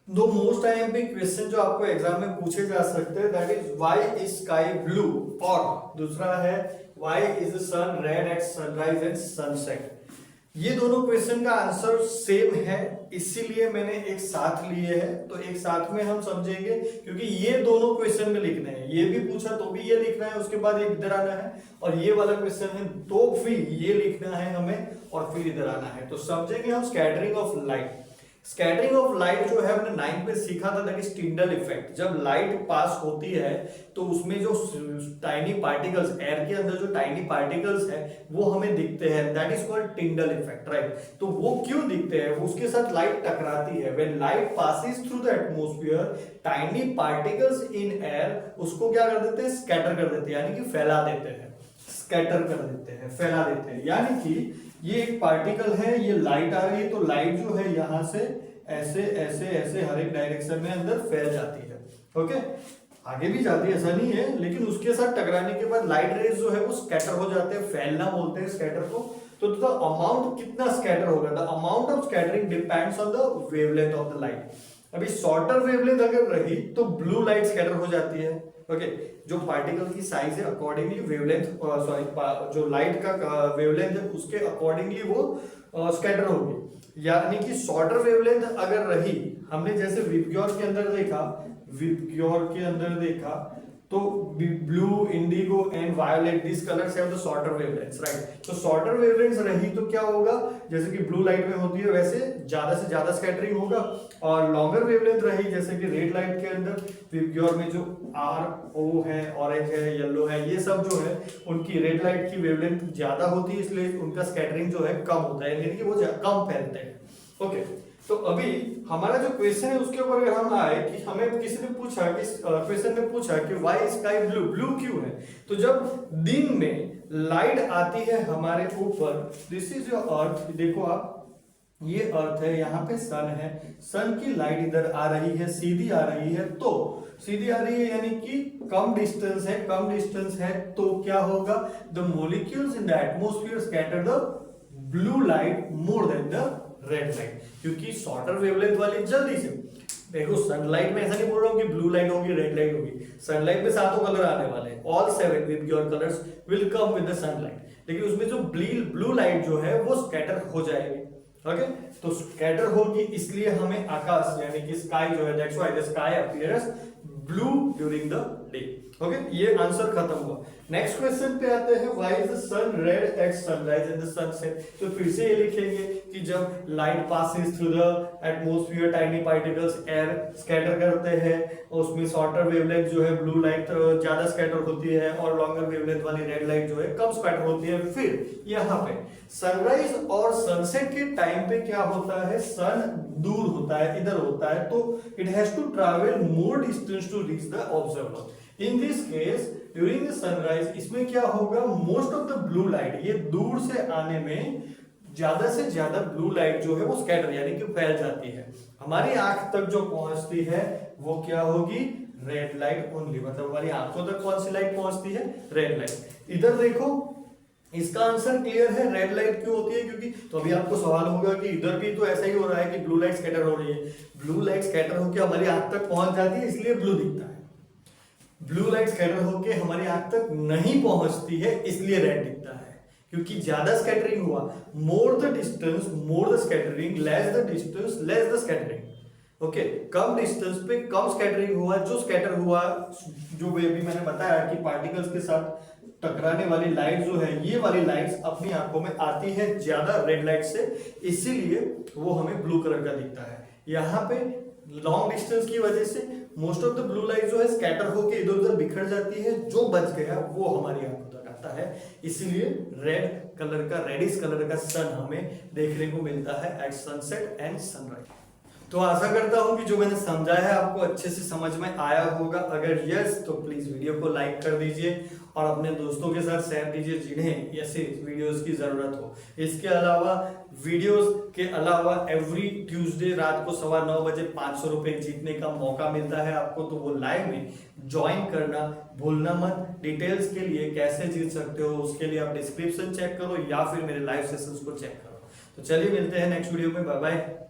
दो most IMP question जो आपको एग्जाम में पूछे जा सकते हैं, that is why is sky blue, और दूसरा है why is the sun red at sunrise and sunset. ये दोनों क्वेश्चन का आंसर सेम है, इसीलिए मैंने एक साथ लिए हैं, तो एक साथ में हम समझेंगे, क्योंकि ये दोनों क्वेश्चन में लिखने हैं। ये भी पूछा तो भी ये लिखना है, उसके बाद एक इधर आना है, और ये वाला क्वेश्चन है तो फिर ये लिखना है हमें, और फिर इधर आना है। तो समझेंगे हम scattering of light. Scattering of light जो है हमने 9 पे सीखा था, दैट इज टिंडल इफेक्ट। जब लाइट पास होती है तो उसमें जो टाइनी पार्टिकल्स, एयर के अंदर जो टाइनी पार्टिकल्स है वो हमें दिखते हैं, that is called Tyndall effect, right. तो वो क्यों दिखते हैं? उसके साथ लाइट टकराती है। When light passes through the atmosphere, tiny particles in air उसको क्या कर देते हैं? स्कैटर कर देते हैं, यानी कि फैला देते हैं, स्कैटर कर देते हैं, फैला देते हैं। यानी कि ये एक पार्टिकल है, ये लाइट आ रही है, तो लाइट जो है यहां से ऐसे ऐसे ऐसे हर एक डायरेक्शन में अंदर फैल जाती है, ओके। आगे भी जाती है, ऐसा नहीं है, लेकिन उसके साथ टकराने के बाद लाइट रेज जो है वो स्कैटर हो जाते हैं, फैलना बोलते हैं स्कैटर को। तो द अमाउंट कितना स्कैटर होगा, the amount of scattering depends on the wavelength of the light. अभी शॉर्टर वेवलेंथ अगर रही तो ब्लू लाइट स्कैटर हो जाती है, ओके। जो पार्टिकल की साइज है अकॉर्डिंगली वेवलेंथ, सॉरी जो लाइट का वेवलेंथ है उसके अकॉर्डिंगली वो स्कैटर होगी। यानी कि शॉर्टर वेवलेंथ अगर रही, हमने जैसे विपग्योर के अंदर देखा, विपग्योर के अंदर देखा तो blue, Indigo and violet, this colours have the shorter wavelengths, right. तो शॉर्टर वेवलेंथ्स रही तो क्या होगा, जैसे कि ब्लू लाइट में होती है वैसे ज्यादा से ज्यादा स्कैटरिंग होगा। और लॉन्गर वेवलेंथ रही, जैसे कि रेड लाइट के अंदर विपग्योर में जो RO है, ऑरेंज है, येलो है, ये सब जो है उनकी रेड लाइट की वेवलेंथ ज्यादा होती है, इसलिए उनका स्कैटरिंग जो है कम होता है, यानी कि वो कम फैलते हैं, ओके। तो अभी हमारा जो क्वेश्चन है उसके ऊपर अगर हम आए कि हमें किसी ने पूछा कि क्वेश्चन में पूछा कि व्हाई स्काई ब्लू, ब्लू क्यों है? तो जब दिन में लाइट आती है हमारे ऊपर, दिस इज योर अर्थ, देखो आप, ये अर्थ है, यहाँ पे सन है, सन की लाइट इधर आ रही है, सीधी आ रही है, तो सीधी आ रही है यानी कि कम डिस्टेंस है, कम डिस्टेंस है, तो क्या होगा, the molecules in the atmosphere scatter the blue light more than the red light, क्योंकि शॉर्टर वेवलेंथ वाली जल्दी से, देखो सनलाइट में ऐसा नहीं बोल रहा हूं कि ब्लू लाइट होगी रेड लाइट होगी, सनलाइट में सातों कलर आने वाले हैं, all 7 with your colours will come with the sunlight, लेकिन उसमें जो ब्लू लाइट जो है वो स्कैटर हो जाएगी, ओके। तो स्कैटर होगी, इसलिए हमें आकाश यानी कि स्काई जो है, that's why the sky appears blue during the day, okay. ये आंसर खत्म हुआ। नेक्स्ट क्वेश्चन पे आते हैं, why is the sun red at sunrise and the sunset. तो फिर से ये लिखेंगे कि जब light passes through the atmosphere, tiny particles air scatter करते हैं, उसमें शॉर्टर वेवलेंथ जो है ब्लू लाइट ज्यादा स्कैटर होती है, और लॉन्गर वेवलेंथ वाली रेड लाइट जो है कम स्कैटर होती है। फिर यहाँ पे सनराइज और सनसेट के टाइम पे क्या होता है, सन दूर होता है, इधर होता है, तो it has to travel more distance to reach the observer. In this case during the sunrise, इसमें क्या होगा, most of the blue light, ये दूर से आने में ज्यादा से ज्यादा ब्लू लाइट जो है वो स्कैटर यानी कि फैल जाती है, हमारी आंख तक जो पहुंचती है वो क्या होगी, रेड लाइट ओनली, मतलब हमारी आंखों तक कौन सी लाइट पहुंचती है, रेड लाइट। इधर देखो, इसका आंसर क्लियर है, रेड लाइट क्यों होती है, क्योंकि, तो अभी आपको सवाल होगा कि इधर भी तो ऐसा ही हो रहा है कि ब्लू लाइट स्कैटर हो रही है, ब्लू लाइट स्कैटर होकर हमारी आंख तक पहुंच जाती है इसलिए ब्लू दिखता है, ब्लू लाइट स्कैटर होके हमारी आंख तक नहीं पहुंचती है इसलिए रेड दिखता है, क्योंकि ज्यादा स्कैटरिंग हुआ, more the distance more the scattering, less the distance less the scattering, okay. Come distance पे कम स्कैटरिंग हुआ, जो स्कैटर हुआ, जो भी मैंने बताया कि पार्टिकल्स के साथ टकराने वाली लाइट जो है, ये वाली लाइट्स अपनी आंखों में आती है ज्यादा रेड लाइट से, इसीलिए वो हमें ब्लू कलर का दिखता है। यहाँ पे लॉन्ग डिस्टेंस की वजह से most of the blue light जो है स्कैटर होकर इधर उधर बिखर जाती है, जो बच गया वो हमारी आंखों तक आता है, इसीलिए रेड कलर का, रेडिश कलर का सन हमें देखने को मिलता है एट सनसेट एंड सनराइज। तो आशा करता हूं कि जो मैंने समझाया है आपको अच्छे से समझ में आया होगा। अगर यस तो प्लीज वीडियो को लाइक कर दीजिए और अपने दोस्तों के साथ शेयर कीजिए जिन्हें ऐसे वीडियोस की जरूरत हो। इसके अलावा वीडियोस के अलावा एवरी ट्यूसडे रात को 9:15 बजे 500 रुपए जीतने का मौका मिलता है आपको, तो वो लाइव में ज्वाइन करना भूलना मत। डिटेल्स के लिए कैसे जीत सकते हो उसके लिए आप डिस्क्रिप्शन चेक करो या फिर मेरे लाइव सेशंस को चेक करो। तो चलिए मिलते हैं नेक्स्ट वीडियो में, बाय बाय।